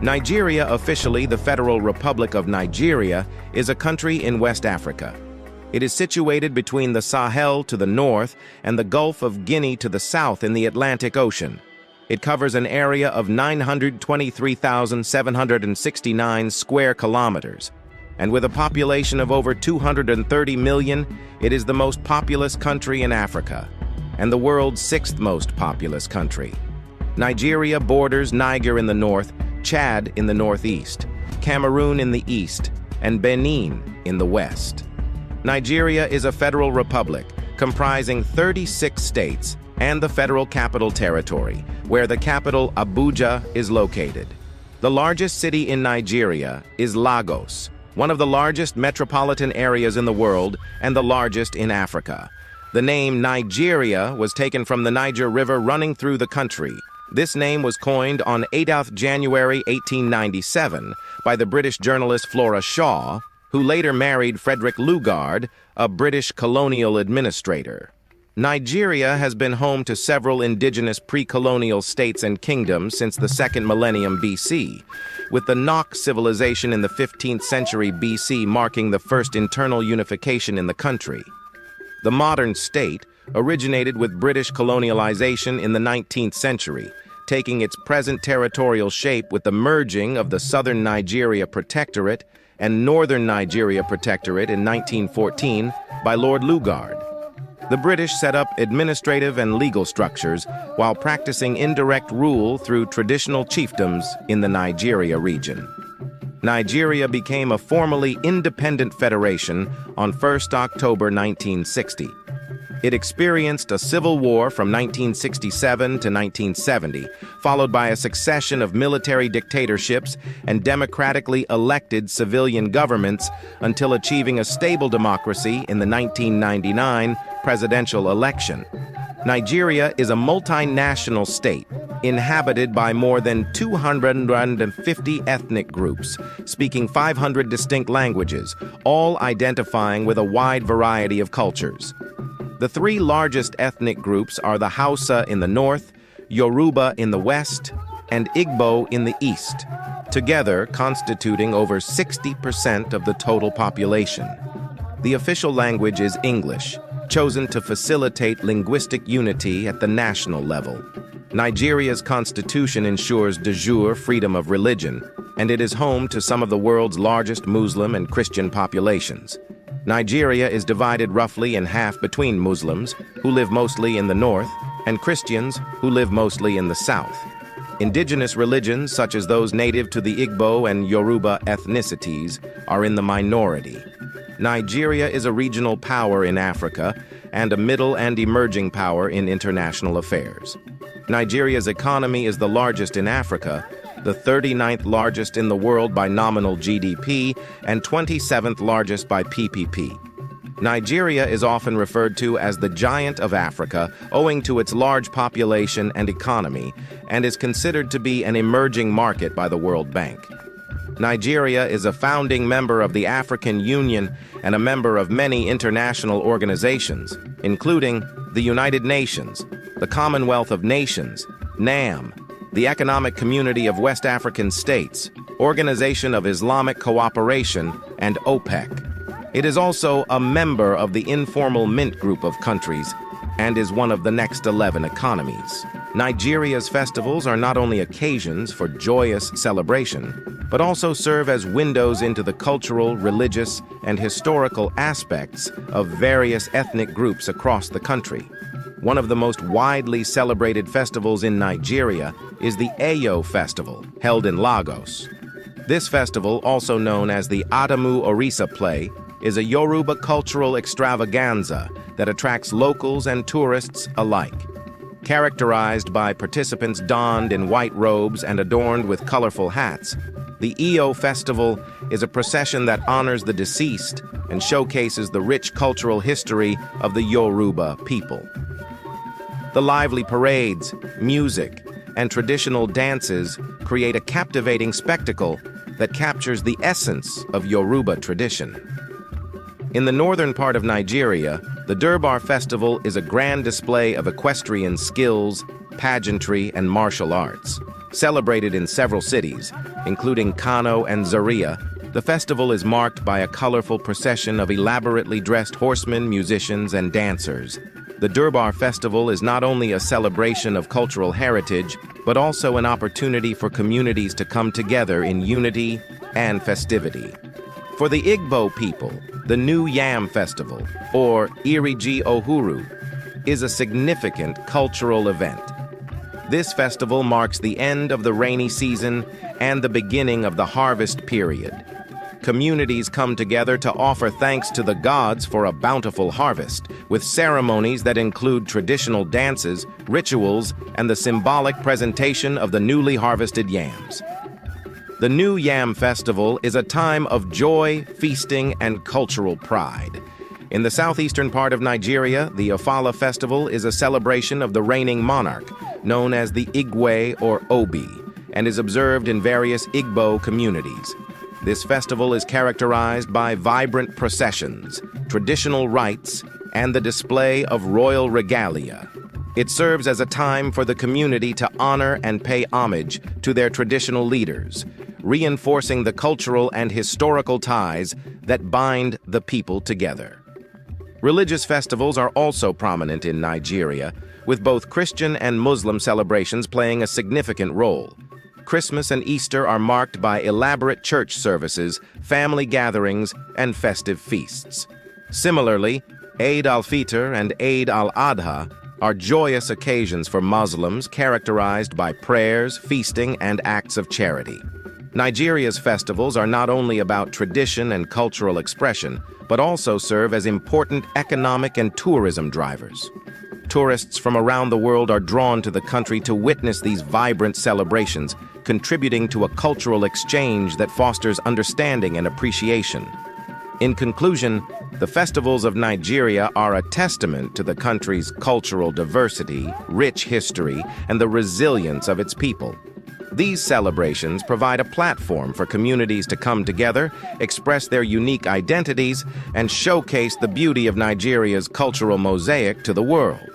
Nigeria, officially the Federal Republic of Nigeria, is a country in West Africa. It is situated between the Sahel to the north and the Gulf of Guinea to the south in the Atlantic Ocean. It covers an area of 923,769 square kilometers, and with a population of over 230 million, it is the most populous country in Africa, and the world's sixth most populous country. Nigeria borders Niger in the north, Chad in the northeast, Cameroon in the east, and Benin in the west. Nigeria is a federal republic comprising 36 states and the Federal Capital Territory, where the capital Abuja is located. The largest city in Nigeria is Lagos, one of the largest metropolitan areas in the world and the largest in Africa. The name Nigeria was taken from the Niger River running through the country. This name was coined on 8th January 1897 by the British journalist Flora Shaw, who later married Frederick Lugard, a British colonial administrator. Nigeria has been home to several indigenous pre-colonial states and kingdoms since the second millennium BC, with the Nok civilization in the 15th century BC marking the first internal unification in the country. The modern state originated with British colonialization in the 19th century, taking its present territorial shape with the merging of the Southern Nigeria Protectorate and Northern Nigeria Protectorate in 1914 by Lord Lugard. The British set up administrative and legal structures while practicing indirect rule through traditional chiefdoms in the Nigeria region. Nigeria became a formally independent federation on 1st October 1960. It experienced a civil war from 1967 to 1970, followed by a succession of military dictatorships and democratically elected civilian governments until achieving a stable democracy in the 1999 presidential election. Nigeria is a multinational state inhabited by more than 250 ethnic groups, speaking 500 distinct languages, all identifying with a wide variety of cultures. The three largest ethnic groups are the Hausa in the north, Yoruba in the west, and Igbo in the east, together constituting over 60% of the total population. The official language is English, chosen to facilitate linguistic unity at the national level. Nigeria's constitution ensures de jure freedom of religion, and it is home to some of the world's largest Muslim and Christian populations. Nigeria is divided roughly in half between Muslims, who live mostly in the north, and Christians, who live mostly in the south. Indigenous religions, such as those native to the Igbo and Yoruba ethnicities, are in the minority. Nigeria is a regional power in Africa and a middle and emerging power in international affairs. Nigeria's economy is the largest in Africa, the 39th largest in the world by nominal GDP, and 27th largest by PPP. Nigeria is often referred to as the giant of Africa, owing to its large population and economy, and is considered to be an emerging market by the World Bank. Nigeria is a founding member of the African Union and a member of many international organizations, including the United Nations, the Commonwealth of Nations, NAM, the Economic Community of West African States, Organization of Islamic Cooperation, and OPEC. It is also a member of the Informal Mint Group of countries and is one of the next 11 economies. Nigeria's festivals are not only occasions for joyous celebration, but also serve as windows into the cultural, religious, and historical aspects of various ethnic groups across the country. One of the most widely celebrated festivals in Nigeria is the Eyo Festival, held in Lagos. This festival, also known as the Adamu Orisa Play, is a Yoruba cultural extravaganza that attracts locals and tourists alike. Characterized by participants donned in white robes and adorned with colorful hats, the Eyo Festival is a procession that honors the deceased and showcases the rich cultural history of the Yoruba people. The lively parades, music, and traditional dances create a captivating spectacle that captures the essence of Yoruba tradition. In the northern part of Nigeria, the Durbar Festival is a grand display of equestrian skills, pageantry, and martial arts. Celebrated in several cities, including Kano and Zaria, the festival is marked by a colorful procession of elaborately dressed horsemen, musicians, and dancers. The Durbar Festival is not only a celebration of cultural heritage, but also an opportunity for communities to come together in unity and festivity. For the Igbo people, the New Yam Festival, or Iriji Ohuru, is a significant cultural event. This festival marks the end of the rainy season and the beginning of the harvest period. Communities come together to offer thanks to the gods for a bountiful harvest, with ceremonies that include traditional dances, rituals, and the symbolic presentation of the newly harvested yams. The New Yam Festival is a time of joy, feasting, and cultural pride. In the southeastern part of Nigeria, the Ofala Festival is a celebration of the reigning monarch, known as the Igwe or Obi, and is observed in various Igbo communities. This festival is characterized by vibrant processions, traditional rites, and the display of royal regalia. It serves as a time for the community to honor and pay homage to their traditional leaders, reinforcing the cultural and historical ties that bind the people together. Religious festivals are also prominent in Nigeria, with both Christian and Muslim celebrations playing a significant role. Christmas and Easter are marked by elaborate church services, family gatherings, and festive feasts. Similarly, Eid al-Fitr and Eid al-Adha are joyous occasions for Muslims characterized by prayers, feasting, and acts of charity. Nigeria's festivals are not only about tradition and cultural expression, but also serve as important economic and tourism drivers. Tourists from around the world are drawn to the country to witness these vibrant celebrations, contributing to a cultural exchange that fosters understanding and appreciation. In conclusion, the festivals of Nigeria are a testament to the country's cultural diversity, rich history, and the resilience of its people. These celebrations provide a platform for communities to come together, express their unique identities, and showcase the beauty of Nigeria's cultural mosaic to the world.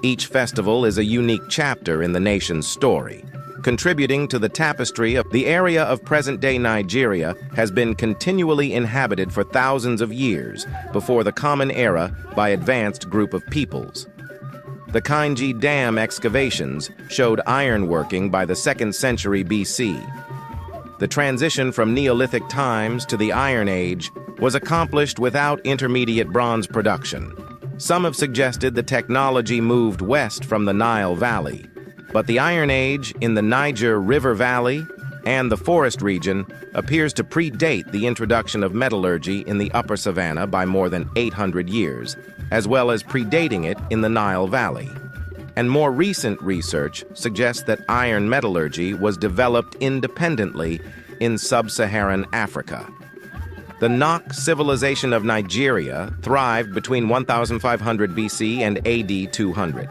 Each festival is a unique chapter in the nation's story, contributing to the tapestry of the area of present-day Nigeria has been continually inhabited for thousands of years before the Common Era by advanced group of peoples. The Kainji Dam excavations showed ironworking by the 2nd century BC. The transition from Neolithic times to the Iron Age was accomplished without intermediate bronze production. Some have suggested the technology moved west from the Nile Valley, but the Iron Age in the Niger River Valley and the forest region appears to predate the introduction of metallurgy in the upper savanna by more than 800 years, as well as predating it in the Nile Valley. And more recent research suggests that iron metallurgy was developed independently in sub-Saharan Africa. The Nok civilization of Nigeria thrived between 1500 BC and AD 200.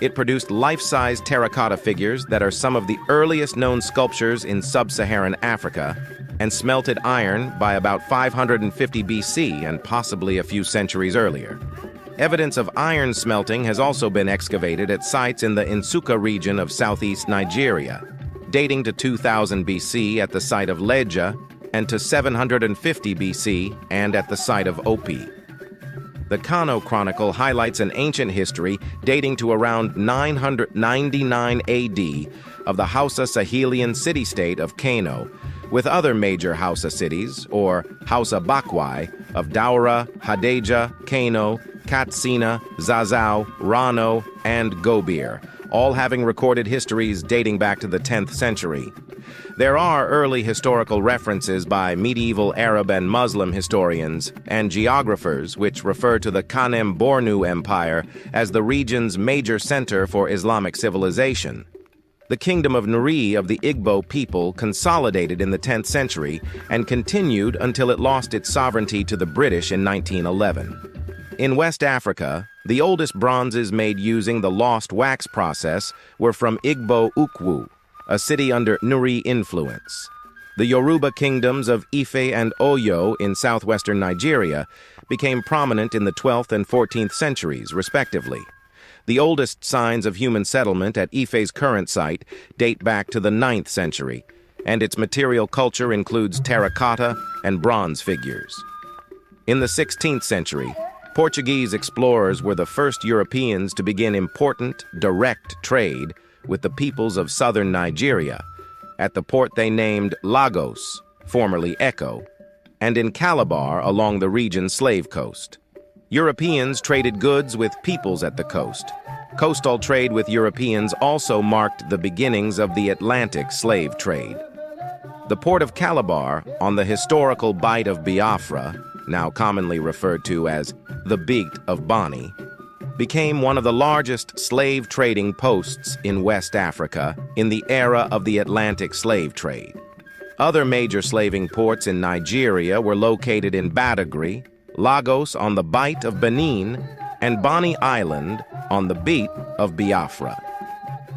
It produced life-size terracotta figures that are some of the earliest known sculptures in sub-Saharan Africa, and smelted iron by about 550 BC and possibly a few centuries earlier. Evidence of iron smelting has also been excavated at sites in the Nsukka region of southeast Nigeria, dating to 2000 BC at the site of Leja and to 750 BC and at the site of Opi. The Kano Chronicle highlights an ancient history dating to around 999 AD of the Hausa Sahelian city-state of Kano, with other major Hausa cities, or Hausa Bakwai, of Daura, Hadeja, Kano, Katsina, Zazau, Rano, and Gobir, all having recorded histories dating back to the 10th century. There are early historical references by medieval Arab and Muslim historians and geographers which refer to the Kanem-Bornu Empire as the region's major center for Islamic civilization. The kingdom of Nuri of the Igbo people consolidated in the 10th century and continued until it lost its sovereignty to the British in 1911. In West Africa, the oldest bronzes made using the lost wax process were from Igbo Ukwu, a city under Nuri influence. The Yoruba kingdoms of Ife and Oyo in southwestern Nigeria became prominent in the 12th and 14th centuries, respectively. The oldest signs of human settlement at Ife's current site date back to the 9th century, and its material culture includes terracotta and bronze figures. In the 16th century, Portuguese explorers were the first Europeans to begin important, direct trade with the peoples of southern Nigeria, at the port they named Lagos, formerly Echo, and in Calabar along the region's slave coast. Europeans traded goods with peoples at the coast. Coastal trade with Europeans also marked the beginnings of the Atlantic slave trade. The port of Calabar, on the historical Bight of Biafra, now commonly referred to as the Bight of Bonny, became one of the largest slave trading posts in West Africa in the era of the Atlantic slave trade. Other major slaving ports in Nigeria were located in Badagry, Lagos on the Bight of Benin, and Bonny Island on the Bight of Biafra.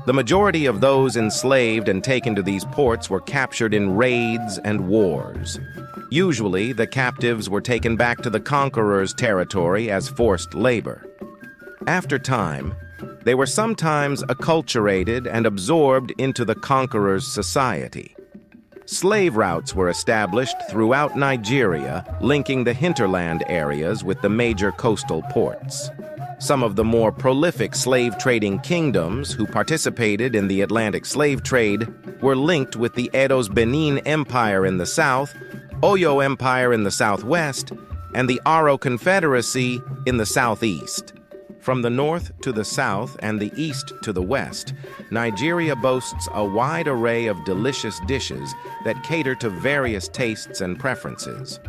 The majority of those enslaved and taken to these ports were captured in raids and wars. Usually, the captives were taken back to the conqueror's territory as forced labor. After time, they were sometimes acculturated and absorbed into the conqueror's society. Slave routes were established throughout Nigeria, linking the hinterland areas with the major coastal ports. Some of the more prolific slave-trading kingdoms who participated in the Atlantic slave trade were linked with the Edo's Benin Empire in the south, Oyo Empire in the southwest, and the Aro Confederacy in the southeast. From the north to the south and the east to the west, Nigeria boasts a wide array of delicious dishes that cater to various tastes and preferences.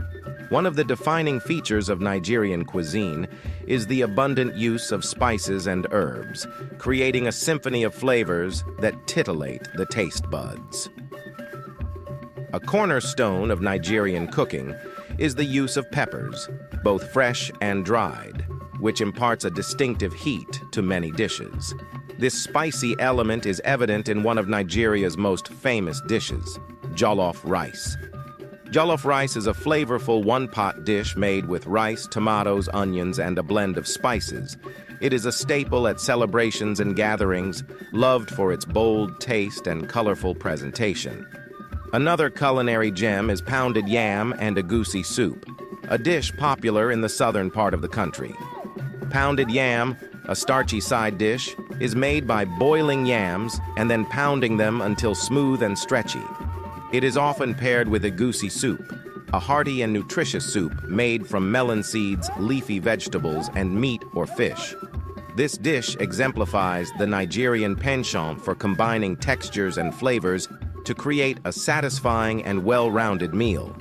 One of the defining features of Nigerian cuisine is the abundant use of spices and herbs, creating a symphony of flavors that titillate the taste buds. A cornerstone of Nigerian cooking is the use of peppers, both fresh and dried, which imparts a distinctive heat to many dishes. This spicy element is evident in one of Nigeria's most famous dishes, jollof rice. Jollof rice is a flavorful one-pot dish made with rice, tomatoes, onions, and a blend of spices. It is a staple at celebrations and gatherings, loved for its bold taste and colorful presentation. Another culinary gem is pounded yam and egusi soup, a dish popular in the southern part of the country. Pounded yam, a starchy side dish, is made by boiling yams and then pounding them until smooth and stretchy. It is often paired with egusi soup, a hearty and nutritious soup made from melon seeds, leafy vegetables, and meat or fish. This dish exemplifies the Nigerian penchant for combining textures and flavors to create a satisfying and well-rounded meal.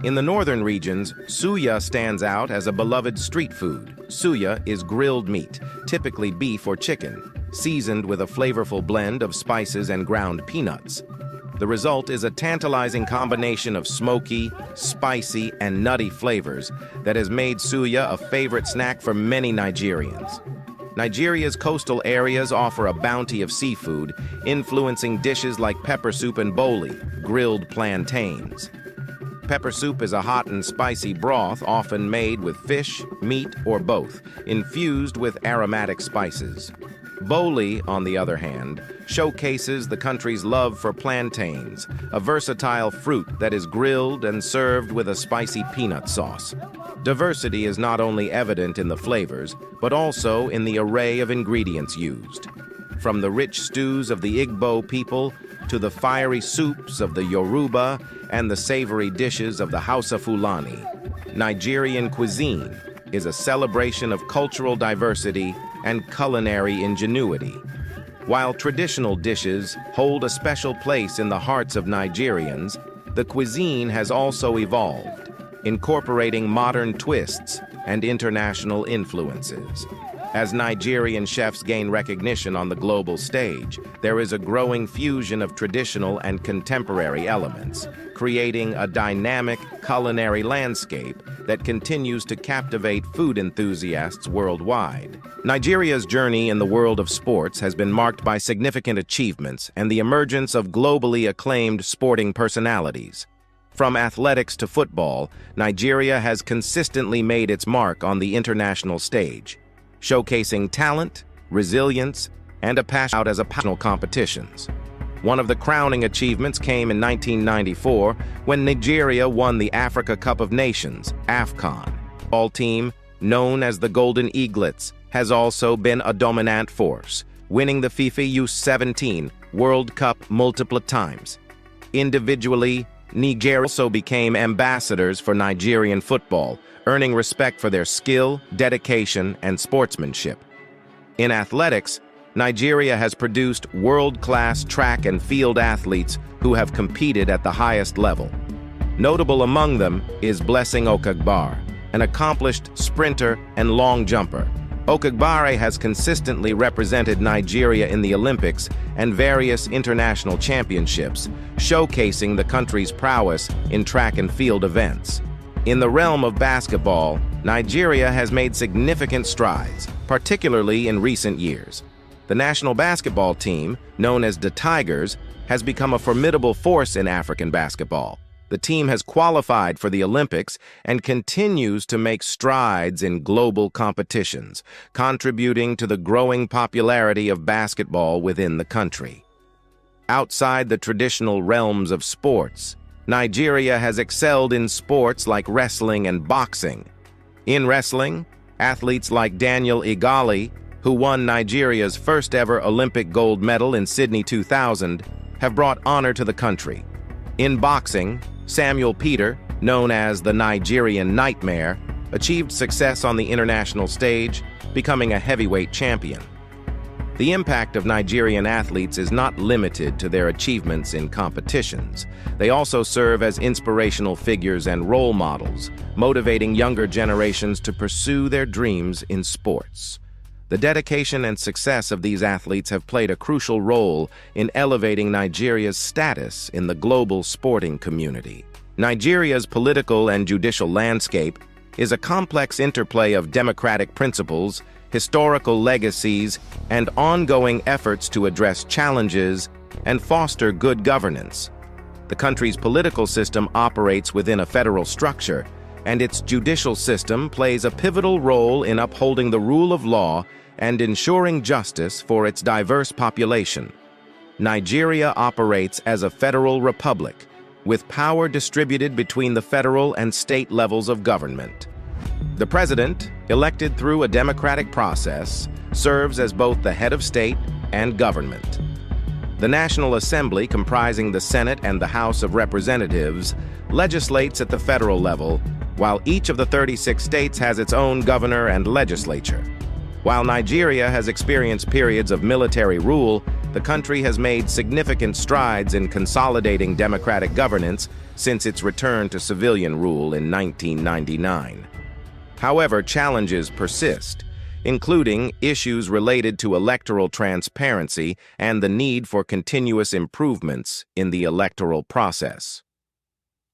In the northern regions, suya stands out as a beloved street food. Suya is grilled meat, typically beef or chicken, seasoned with a flavorful blend of spices and ground peanuts. The result is a tantalizing combination of smoky, spicy, and nutty flavors that has made suya a favorite snack for many Nigerians. Nigeria's coastal areas offer a bounty of seafood, influencing dishes like pepper soup and boli, grilled plantains. Pepper soup is a hot and spicy broth often made with fish, meat, or both, infused with aromatic spices. Boli, on the other hand, showcases the country's love for plantains, a versatile fruit that is grilled and served with a spicy peanut sauce. Diversity is not only evident in the flavors, but also in the array of ingredients used. From the rich stews of the Igbo people to the fiery soups of the Yoruba and the savory dishes of the Hausa Fulani, Nigerian cuisine is a celebration of cultural diversity and culinary ingenuity. While traditional dishes hold a special place in the hearts of Nigerians, the cuisine has also evolved, incorporating modern twists and international influences. As Nigerian chefs gain recognition on the global stage, there is a growing fusion of traditional and contemporary elements, creating a dynamic culinary landscape that continues to captivate food enthusiasts worldwide. Nigeria's journey in the world of sports has been marked by significant achievements and the emergence of globally acclaimed sporting personalities. From athletics to football, Nigeria has consistently made its mark on the international stage, showcasing talent, resilience, and a passion out as a national competitions. One of the crowning achievements came in 1994 when Nigeria won the Africa Cup of Nations, AFCON. All team, known as the Golden Eaglets, has also been a dominant force, winning the FIFA U17 World Cup multiple times. Individually, Nigeria also became ambassadors for Nigerian football, earning respect for their skill, dedication, and sportsmanship. In athletics, Nigeria has produced world-class track and field athletes who have competed at the highest level. Notable among them is Blessing Okagbare, an accomplished sprinter and long jumper. Okagbare has consistently represented Nigeria in the Olympics and various international championships, showcasing the country's prowess in track and field events. In the realm of basketball, Nigeria has made significant strides, particularly in recent years. The national basketball team, known as the Tigers, has become a formidable force in African basketball. The team has qualified for the Olympics and continues to make strides in global competitions, contributing to the growing popularity of basketball within the country. Outside the traditional realms of sports, Nigeria has excelled in sports like wrestling and boxing. In wrestling, athletes like Daniel Igali, who won Nigeria's first-ever Olympic gold medal in Sydney 2000, have brought honor to the country. In boxing, Samuel Peter, known as the Nigerian Nightmare, achieved success on the international stage, becoming a heavyweight champion. The impact of Nigerian athletes is not limited to their achievements in competitions. They also serve as inspirational figures and role models, motivating younger generations to pursue their dreams in sports. The dedication and success of these athletes have played a crucial role in elevating Nigeria's status in the global sporting community. Nigeria's political and judicial landscape is a complex interplay of democratic principles, historical legacies, and ongoing efforts to address challenges and foster good governance. The country's political system operates within a federal structure, and its judicial system plays a pivotal role in upholding the rule of law and ensuring justice for its diverse population. Nigeria operates as a federal republic, with power distributed between the federal and state levels of government. The president, elected through a democratic process, serves as both the head of state and government. The National Assembly, comprising the Senate and the House of Representatives, legislates at the federal level, while each of the 36 states has its own governor and legislature. While Nigeria has experienced periods of military rule, the country has made significant strides in consolidating democratic governance since its return to civilian rule in 1999. However, challenges persist, including issues related to electoral transparency and the need for continuous improvements in the electoral process.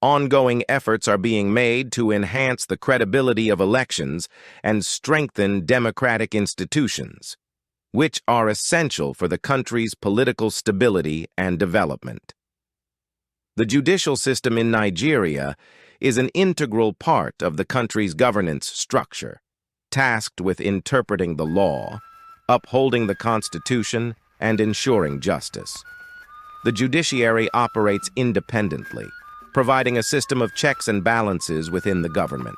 Ongoing efforts are being made to enhance the credibility of elections and strengthen democratic institutions, which are essential for the country's political stability and development. The judicial system in Nigeria is an integral part of the country's governance structure, tasked with interpreting the law, upholding the Constitution, and ensuring justice. The judiciary operates independently, providing a system of checks and balances within the government.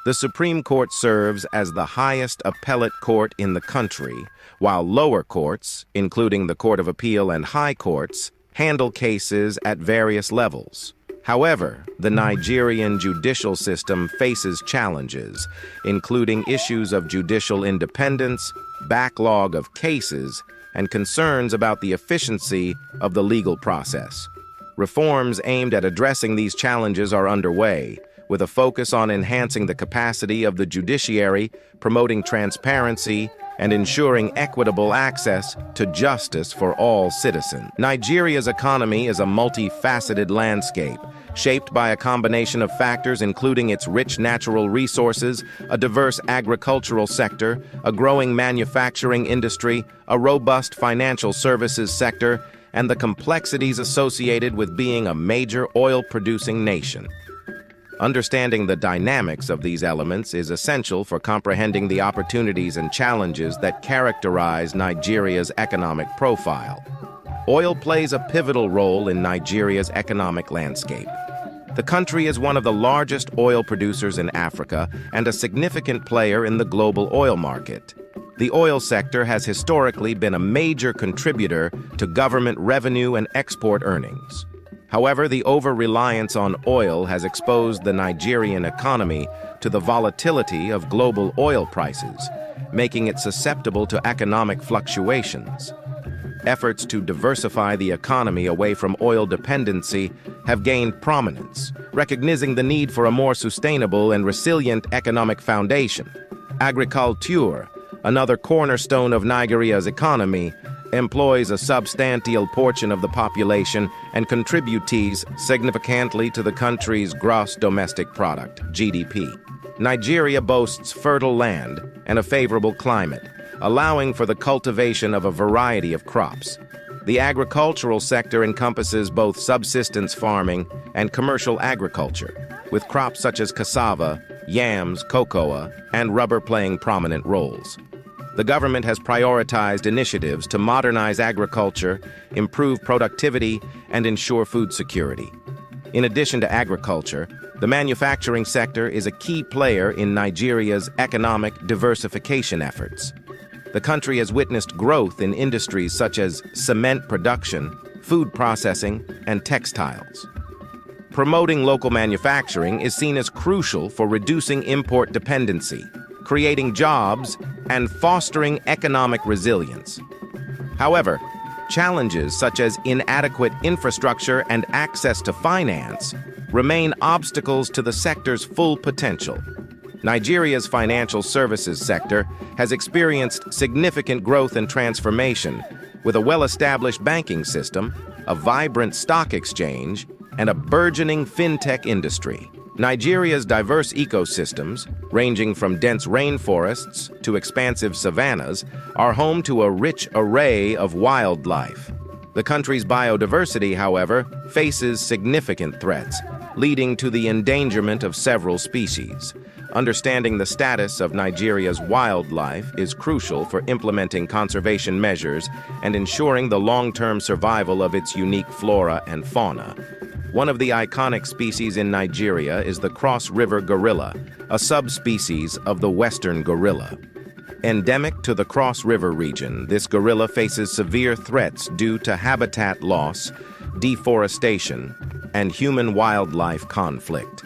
The Supreme Court serves as the highest appellate court in the country, while lower courts, including the Court of Appeal and high courts, handle cases at various levels. However, the Nigerian judicial system faces challenges, including issues of judicial independence, backlog of cases, and concerns about the efficiency of the legal process. Reforms aimed at addressing these challenges are underway, with a focus on enhancing the capacity of the judiciary, promoting transparency, and ensuring equitable access to justice for all citizens. Nigeria's economy is a multifaceted landscape, shaped by a combination of factors including its rich natural resources, a diverse agricultural sector, a growing manufacturing industry, a robust financial services sector, and the complexities associated with being a major oil-producing nation. Understanding the dynamics of these elements is essential for comprehending the opportunities and challenges that characterize Nigeria's economic profile. Oil plays a pivotal role in Nigeria's economic landscape. The country is one of the largest oil producers in Africa and a significant player in the global oil market. The oil sector has historically been a major contributor to government revenue and export earnings. However, the over-reliance on oil has exposed the Nigerian economy to the volatility of global oil prices, making it susceptible to economic fluctuations. Efforts to diversify the economy away from oil dependency have gained prominence, recognizing the need for a more sustainable and resilient economic foundation. Agriculture, another cornerstone of Nigeria's economy, employs a substantial portion of the population and contributes significantly to the country's gross domestic product, GDP. Nigeria boasts fertile land and a favorable climate, allowing for the cultivation of a variety of crops. The agricultural sector encompasses both subsistence farming and commercial agriculture, with crops such as cassava, yams, cocoa, and rubber playing prominent roles. The government has prioritized initiatives to modernize agriculture, improve productivity, and ensure food security. In addition to agriculture, the manufacturing sector is a key player in Nigeria's economic diversification efforts. The country has witnessed growth in industries such as cement production, food processing, and textiles. Promoting local manufacturing is seen as crucial for reducing import dependency, creating jobs, and fostering economic resilience. However, challenges such as inadequate infrastructure and access to finance remain obstacles to the sector's full potential. Nigeria's financial services sector has experienced significant growth and transformation, with a well-established banking system, a vibrant stock exchange, and a burgeoning fintech industry. Nigeria's diverse ecosystems, ranging from dense rainforests to expansive savannas, are home to a rich array of wildlife. The country's biodiversity, however, faces significant threats, leading to the endangerment of several species. Understanding the status of Nigeria's wildlife is crucial for implementing conservation measures and ensuring the long-term survival of its unique flora and fauna. One of the iconic species in Nigeria is the cross-river gorilla, a subspecies of the western gorilla. Endemic to the Cross River region, this gorilla faces severe threats due to habitat loss, deforestation, and human-wildlife conflict.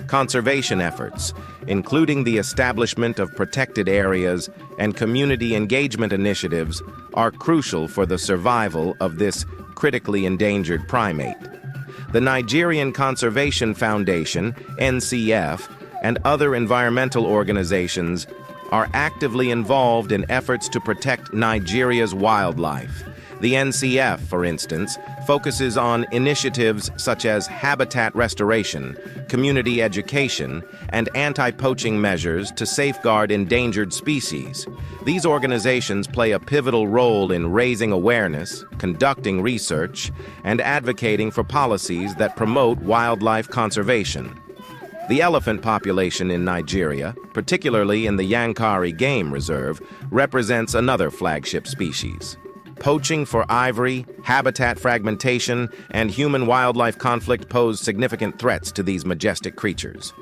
Conservation efforts, including the establishment of protected areas and community engagement initiatives, are crucial for the survival of this critically endangered primate. The Nigerian Conservation Foundation, NCF, and other environmental organizations are actively involved in efforts to protect Nigeria's wildlife. The NCF, for instance, focuses on initiatives such as habitat restoration, community education, and anti-poaching measures to safeguard endangered species. These organizations play a pivotal role in raising awareness, conducting research, and advocating for policies that promote wildlife conservation. The elephant population in Nigeria, particularly in the Yankari Game Reserve, represents another flagship species. Poaching for ivory, habitat fragmentation, and human-wildlife conflict pose significant threats to these majestic creatures.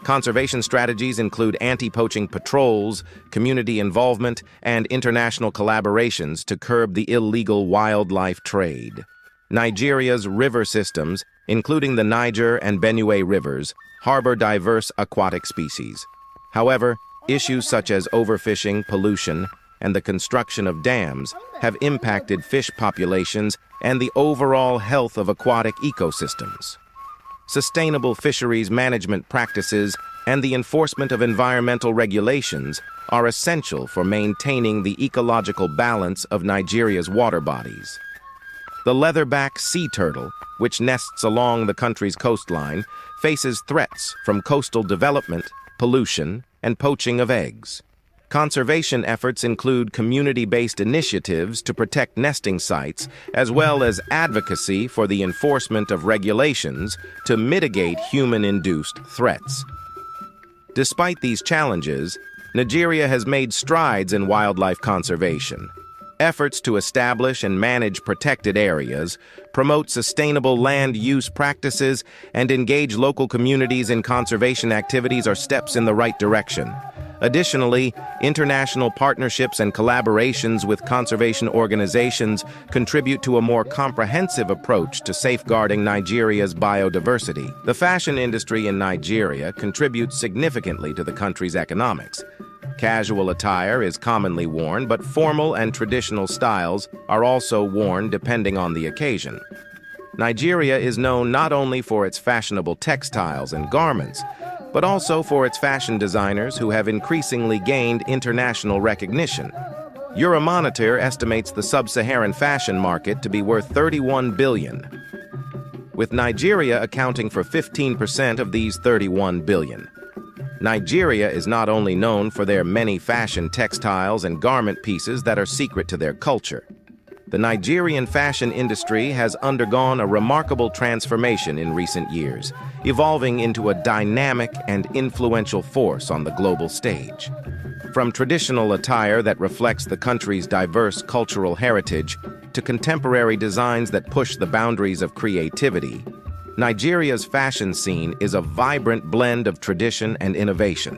Conservation strategies include anti-poaching patrols, community involvement, and international collaborations to curb the illegal wildlife trade. Nigeria's river systems, including the Niger and Benue rivers, harbor diverse aquatic species. However, issues such as overfishing, pollution, and the construction of dams have impacted fish populations and the overall health of aquatic ecosystems. Sustainable fisheries management practices and the enforcement of environmental regulations are essential for maintaining the ecological balance of Nigeria's water bodies. The leatherback sea turtle, which nests along the country's coastline, faces threats from coastal development, pollution, and poaching of eggs. Conservation efforts include community-based initiatives to protect nesting sites, as well as advocacy for the enforcement of regulations to mitigate human-induced threats. Despite these challenges, Nigeria has made strides in wildlife conservation. Efforts to establish and manage protected areas, promote sustainable land use practices, and engage local communities in conservation activities are steps in the right direction. Additionally, international partnerships and collaborations with conservation organizations contribute to a more comprehensive approach to safeguarding Nigeria's biodiversity. The fashion industry in Nigeria contributes significantly to the country's economics. Casual attire is commonly worn, but formal and traditional styles are also worn depending on the occasion. Nigeria is known not only for its fashionable textiles and garments, but also for its fashion designers who have increasingly gained international recognition. Euromonitor estimates the sub-Saharan fashion market to be worth $31 billion, with Nigeria accounting for 15% of these $31 billion. Nigeria is not only known for their many fashion textiles and garment pieces that are secret to their culture. The Nigerian fashion industry has undergone a remarkable transformation in recent years, evolving into a dynamic and influential force on the global stage. From traditional attire that reflects the country's diverse cultural heritage to contemporary designs that push the boundaries of creativity, Nigeria's fashion scene is a vibrant blend of tradition and innovation.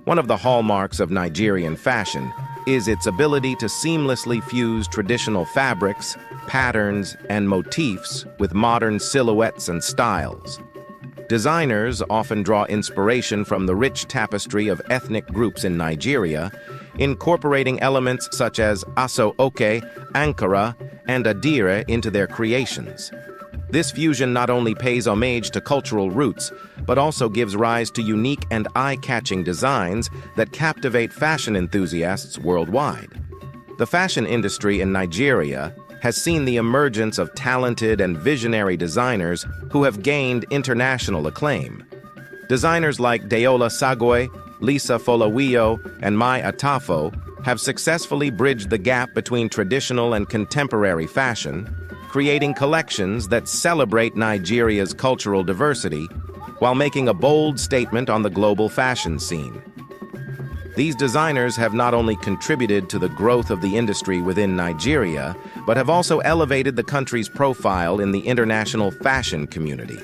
One of the hallmarks of Nigerian fashion is its ability to seamlessly fuse traditional fabrics, patterns, and motifs with modern silhouettes and styles. Designers often draw inspiration from the rich tapestry of ethnic groups in Nigeria, incorporating elements such as aso-oke, ankara, and adire into their creations. This fusion not only pays homage to cultural roots, but also gives rise to unique and eye-catching designs that captivate fashion enthusiasts worldwide. The fashion industry in Nigeria has seen the emergence of talented and visionary designers who have gained international acclaim. Designers like Deola Sagoe, Lisa Folawiyo, and Mai Atafo have successfully bridged the gap between traditional and contemporary fashion, creating collections that celebrate Nigeria's cultural diversity while making a bold statement on the global fashion scene. These designers have not only contributed to the growth of the industry within Nigeria, but have also elevated the country's profile in the international fashion community.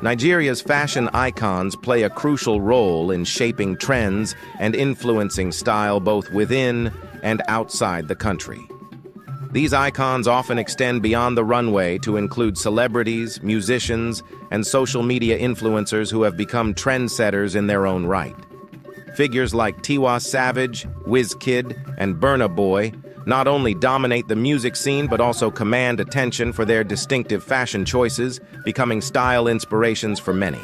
Nigeria's fashion icons play a crucial role in shaping trends and influencing style both within and outside the country. These icons often extend beyond the runway to include celebrities, musicians, and social media influencers who have become trendsetters in their own right. Figures like Tiwa Savage, Wizkid, and Burna Boy not only dominate the music scene but also command attention for their distinctive fashion choices, becoming style inspirations for many.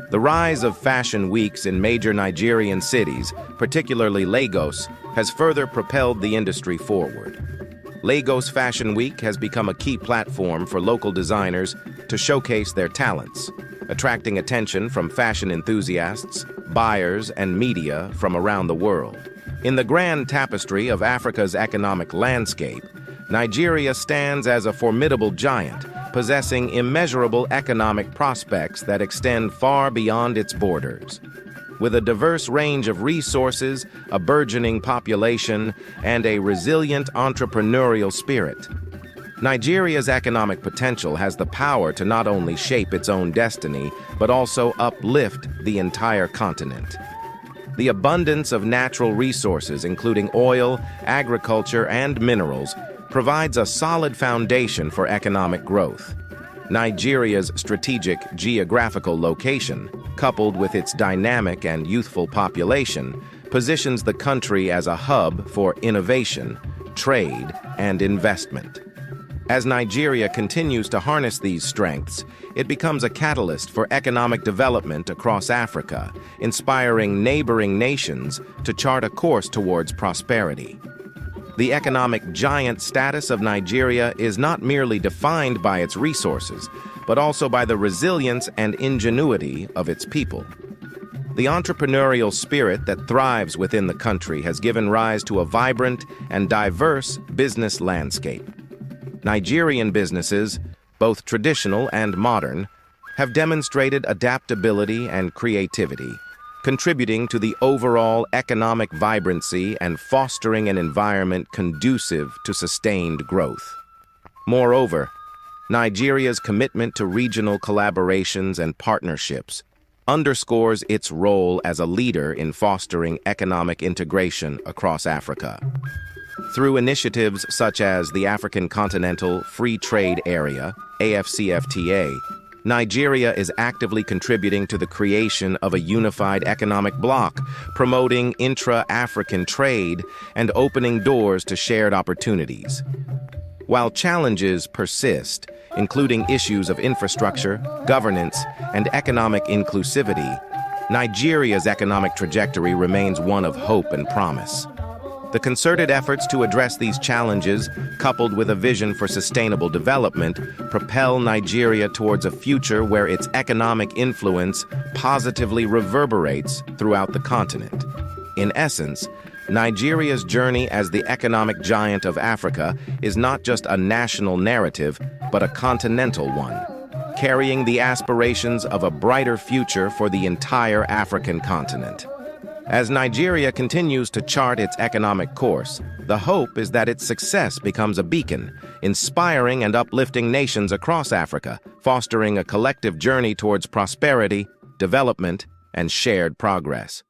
The rise of fashion weeks in major Nigerian cities, particularly Lagos, has further propelled the industry forward. Lagos Fashion Week has become a key platform for local designers to showcase their talents, attracting attention from fashion enthusiasts, buyers, and media from around the world. In the grand tapestry of Africa's economic landscape, Nigeria stands as a formidable giant, possessing immeasurable economic prospects that extend far beyond its borders. With a diverse range of resources, a burgeoning population, and a resilient entrepreneurial spirit, Nigeria's economic potential has the power to not only shape its own destiny, but also uplift the entire continent. The abundance of natural resources, including oil, agriculture, and minerals, provides a solid foundation for economic growth. Nigeria's strategic geographical location, coupled with its dynamic and youthful population, positions the country as a hub for innovation, trade, and investment. As Nigeria continues to harness these strengths, it becomes a catalyst for economic development across Africa, inspiring neighboring nations to chart a course towards prosperity. The economic giant status of Nigeria is not merely defined by its resources, but also by the resilience and ingenuity of its people. The entrepreneurial spirit that thrives within the country has given rise to a vibrant and diverse business landscape. Nigerian businesses, both traditional and modern, have demonstrated adaptability and creativity, contributing to the overall economic vibrancy and fostering an environment conducive to sustained growth. Moreover, Nigeria's commitment to regional collaborations and partnerships underscores its role as a leader in fostering economic integration across Africa. Through initiatives such as the African Continental Free Trade Area, AFCFTA, Nigeria is actively contributing to the creation of a unified economic bloc, promoting intra-African trade and opening doors to shared opportunities. While challenges persist, including issues of infrastructure, governance, and economic inclusivity, Nigeria's economic trajectory remains one of hope and promise. The concerted efforts to address these challenges, coupled with a vision for sustainable development, propel Nigeria towards a future where its economic influence positively reverberates throughout the continent. In essence, Nigeria's journey as the economic giant of Africa is not just a national narrative, but a continental one, carrying the aspirations of a brighter future for the entire African continent. As Nigeria continues to chart its economic course, the hope is that its success becomes a beacon, inspiring and uplifting nations across Africa, fostering a collective journey towards prosperity, development, and shared progress.